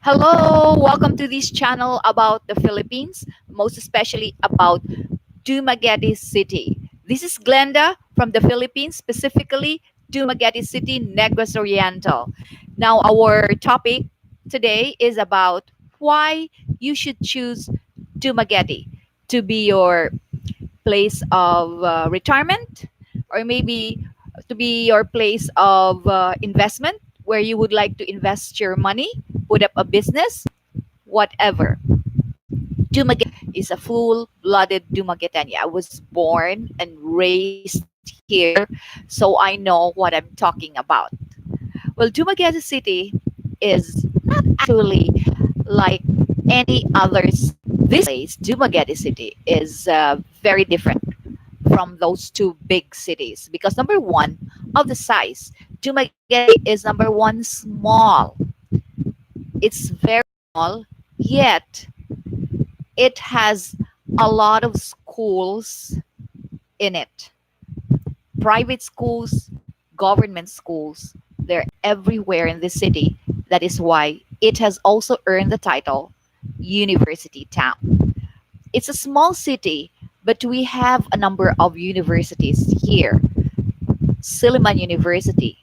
Hello, welcome to this channel about the Philippines, most especially about Dumaguete City. This is Glenda from the Philippines, specifically Dumaguete City, Negros Oriental. Now, our topic today is about why you should choose Dumaguete to be your place of retirement, or maybe to be your place of investment where you would like to invest your money, put up a business, whatever. Dumaguete is a full-blooded Dumaguetanya. I was born and raised here, so I know what I'm talking about. Well, Dumaguete City is not actually like any others. This place, Dumaguete City, is very different from those two big cities because number one, of the size, Dumaguete is number one small. It's very small, yet it has a lot of schools in it. Private schools, government schools, they're everywhere in the city. That is why it has also earned the title University Town. It's a small city, but we have a number of universities here. Silliman University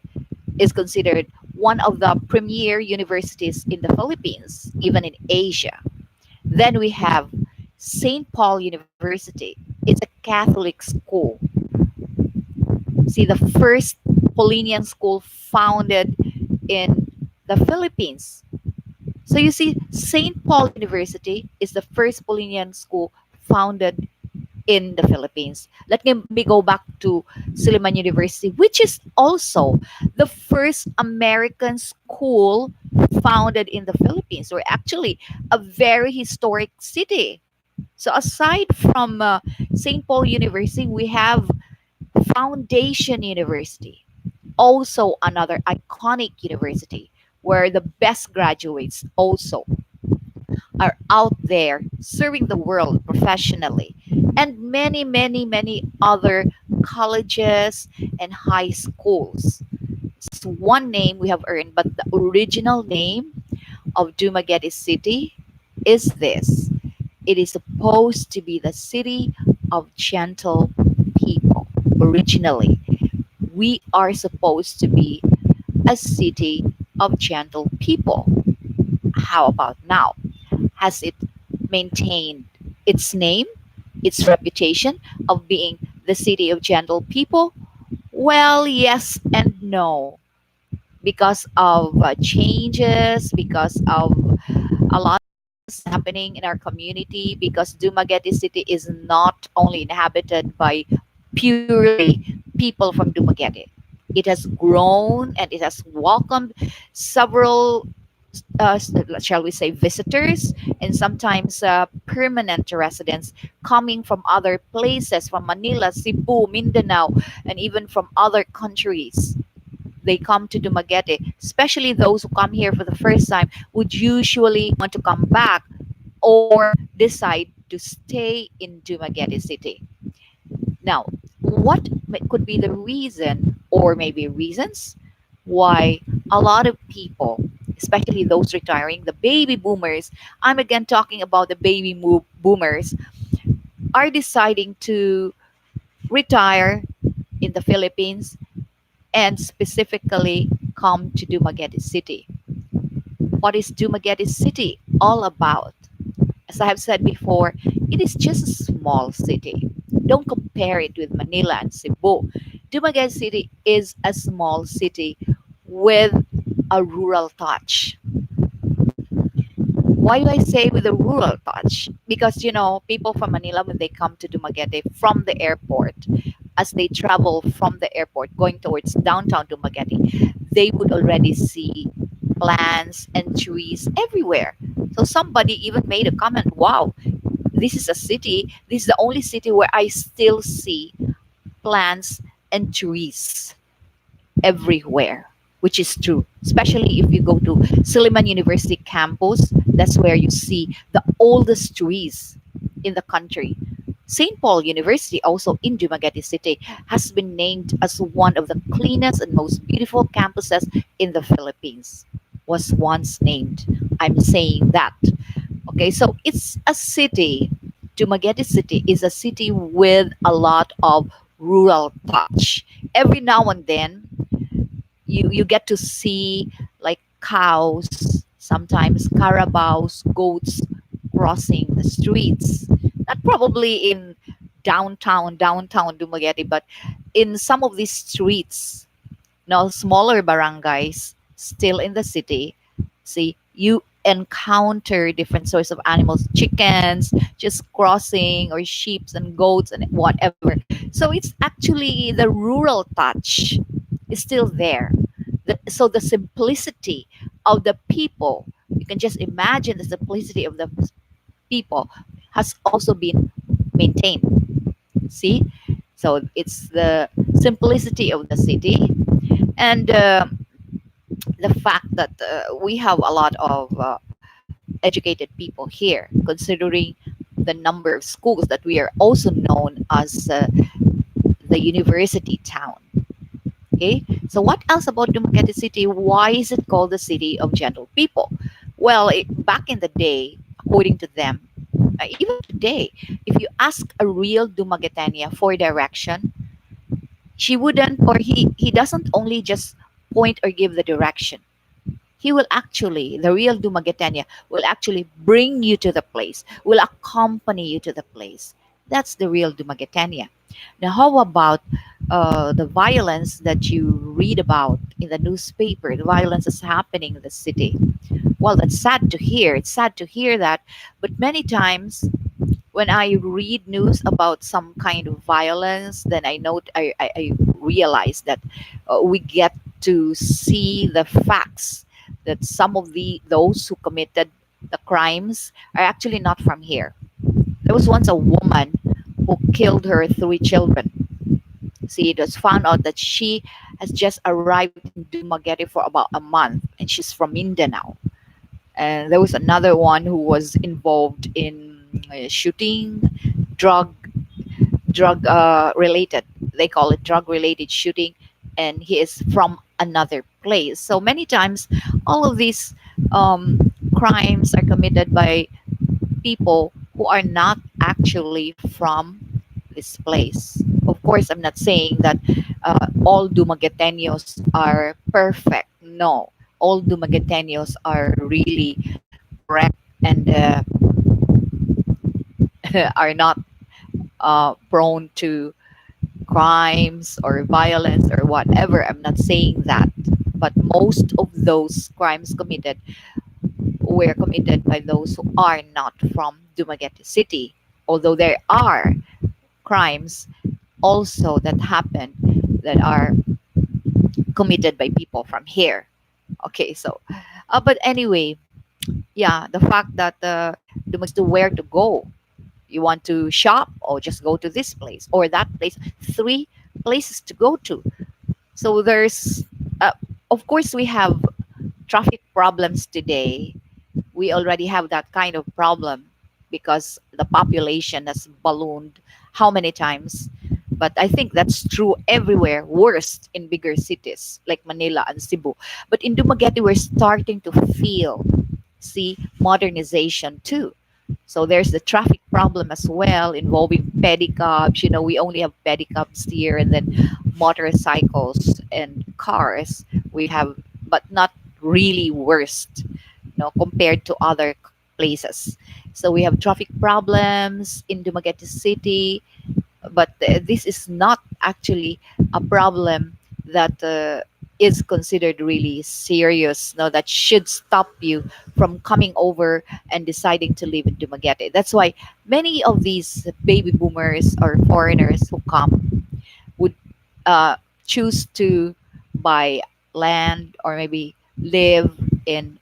is considered one of the premier universities in the Philippines, even in Asia. Then we have St. Paul University. It's a Catholic school. See, the first Paulinian school founded in the Philippines. So you see, St. Paul University is the first Paulinian school founded in the Philippines. Let me go back to Suleiman University, which is also the first American school founded in the Philippines, or actually a very historic city. So aside from St. Paul University, we have Foundation University, also another iconic university where the best graduates also are out there serving the world professionally, and many, many, many other colleges and high schools. It's one name we have earned, but the original name of Dumaguete City is this. It is supposed to be the city of gentle people. Originally, we are supposed to be a city of gentle people. How about now? Has it maintained its name, its reputation of being the city of gentle people? Well, yes and no. Because of changes, because of a lot of things happening in our community, because Dumaguete City is not only inhabited by purely people from Dumaguete. It has grown and it has welcomed several shall we say, visitors and sometimes permanent residents coming from other places, from Manila, Cebu, Mindanao, and even from other countries. They come to Dumaguete, especially those who come here for the first time would usually want to come back or decide to stay in Dumaguete City. Now, what could be the reason or maybe reasons why a lot of people, especially those retiring, the baby boomers, I'm again talking about the boomers, are deciding to retire in the Philippines and specifically come to Dumaguete City? What is Dumaguete City all about? As I have said before, it is just a small city. Don't compare it with Manila and Cebu. Dumaguete City is a small city with a rural touch. Why do I say with a rural touch? Because, people from Manila, when they come to Dumaguete from the airport, as they travel from the airport going towards downtown Dumaguete, they would already see plants and trees everywhere. So somebody even made a comment, wow, this is a city, this is the only city where I still see plants and trees everywhere, which is true. Especially if you go to Silliman University campus, that's where you see the oldest trees in the country. St. Paul University, also in Dumaguete City, has been named as one of the cleanest and most beautiful campuses in the Philippines. Was once named I'm saying that. Okay, so it's a city. Dumaguete City is a city with a lot of rural touch. Every now and then, you get to see like cows, sometimes carabaos, goats crossing the streets. Not probably in downtown Dumaguete, but in some of these streets, now smaller barangays still in the city. See, you encounter different sorts of animals, chickens just crossing, or sheep and goats and whatever. So it's actually the rural touch is still there. So the simplicity of the people, you can just imagine the simplicity of the people has also been maintained. See, so it's the simplicity of the city, and the fact that we have a lot of educated people here, considering the number of schools that we are also known as the university town. Okay, so what else about Dumaguete City? Why is it called the city of gentle people? Well, back in the day, according to them, even today, if you ask a real Dumaguetania for direction, she wouldn't, or he doesn't only just point or give the direction. He will actually, the real Dumaguetania, will actually bring you to the place, will accompany you to the place. That's the real Dumaguetania. Now, how about the violence that you read about in the newspaper? The violence that's happening in the city. Well, that's sad to hear. It's sad to hear that. But many times when I read news about some kind of violence, then I realize that we get to see the facts that some of those who committed the crimes are actually not from here. There was once a woman who killed her three children. See, it was found out that she has just arrived in Dumaguete for about a month, and she's from Mindanao. And there was another one who was involved in shooting, drug related. They call it drug related shooting, and he is from another place. So many times, all of these crimes are committed by people who are not actually from this place. Of course, I'm not saying that all Dumagueteños are perfect. No, all Dumagueteños are really correct and are not prone to crimes or violence or whatever. I'm not saying that. But most of those crimes committed were committed by those who are not from Dumaguete City. Although there are crimes also that happen that are committed by people from here. Okay, so, but anyway, yeah, the fact that to where to go. You want to shop, or just go to this place or that place. Three places to go to. So there's, uh, of course, we have traffic problems today. We already have that kind of problem because the population has ballooned how many times. But I think that's true everywhere, worst in bigger cities like Manila and Cebu. But in Dumaguete, we're starting to feel, see, modernization too. So there's the traffic problem as well involving pedicabs. You know, we only have pedicabs here, and then motorcycles and cars we have, but not really worst, compared to other places. So we have traffic problems in Dumaguete City, but this is not actually a problem that is considered really serious. No, that should stop you from coming over and deciding to live in Dumaguete. That's why many of these baby boomers or foreigners who come would uh, choose to buy land or maybe live in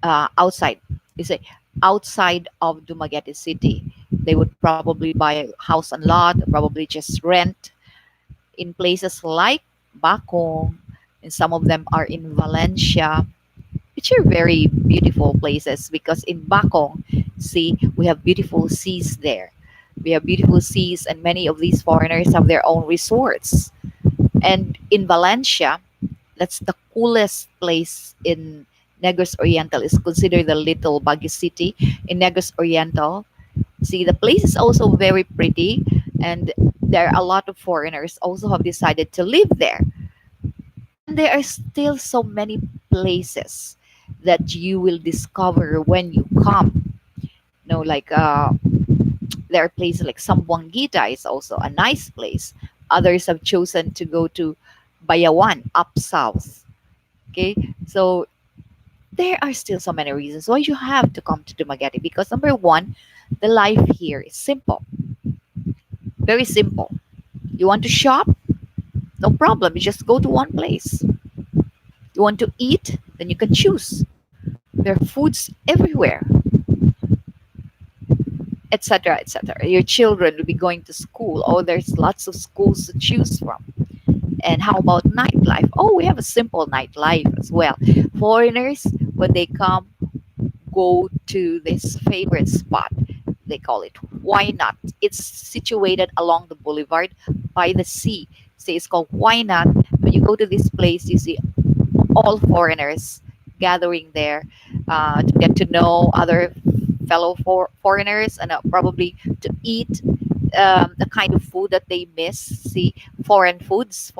outside. You say outside of Dumaguete City. They would probably buy a house and lot, probably just rent in places like Bacong, and some of them are in Valencia, which are very beautiful places because in Bacong, see, we have beautiful seas there. We have beautiful seas, and many of these foreigners have their own resorts. And in Valencia, that's the coolest place in Negros Oriental is considered the little Baguio city in Negros Oriental. See, the place is also very pretty, and there are a lot of foreigners also have decided to live there. And there are still so many places that you will discover when you come. Like there are places like Sambuangita is also a nice place. Others have chosen to go to Bayawan up south. Okay, so there are still so many reasons why you have to come to Dumaguete because number one, the life here is simple, very simple. You want to shop? No problem. You just go to one place. You want to eat? Then you can choose. There are foods everywhere, etc., etc. Your children will be going to school. Oh, there's lots of schools to choose from. And how about nightlife? Oh, we have a simple nightlife as well. Foreigners, when they come, go to this favorite spot. They call it Why Not. It's situated along the boulevard by the sea. So it's called Why Not. When you go to this place, you see all foreigners gathering there to get to know other fellow foreigners and probably to eat the kind of food that they miss. See, foreign foods,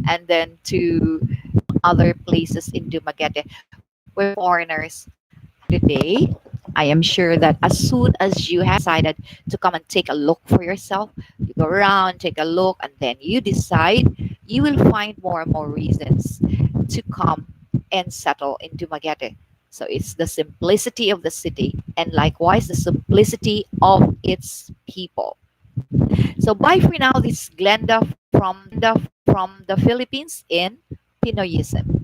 and then to other places in Dumaguete where foreigners today. I am sure that as soon as you have decided to come and take a look for yourself, you go around, take a look, and then you decide, you will find more and more reasons to come and settle in Dumaguete. So it's the simplicity of the city and likewise the simplicity of its people. So bye for now. This is Glenda from the Philippines in Pinoyism.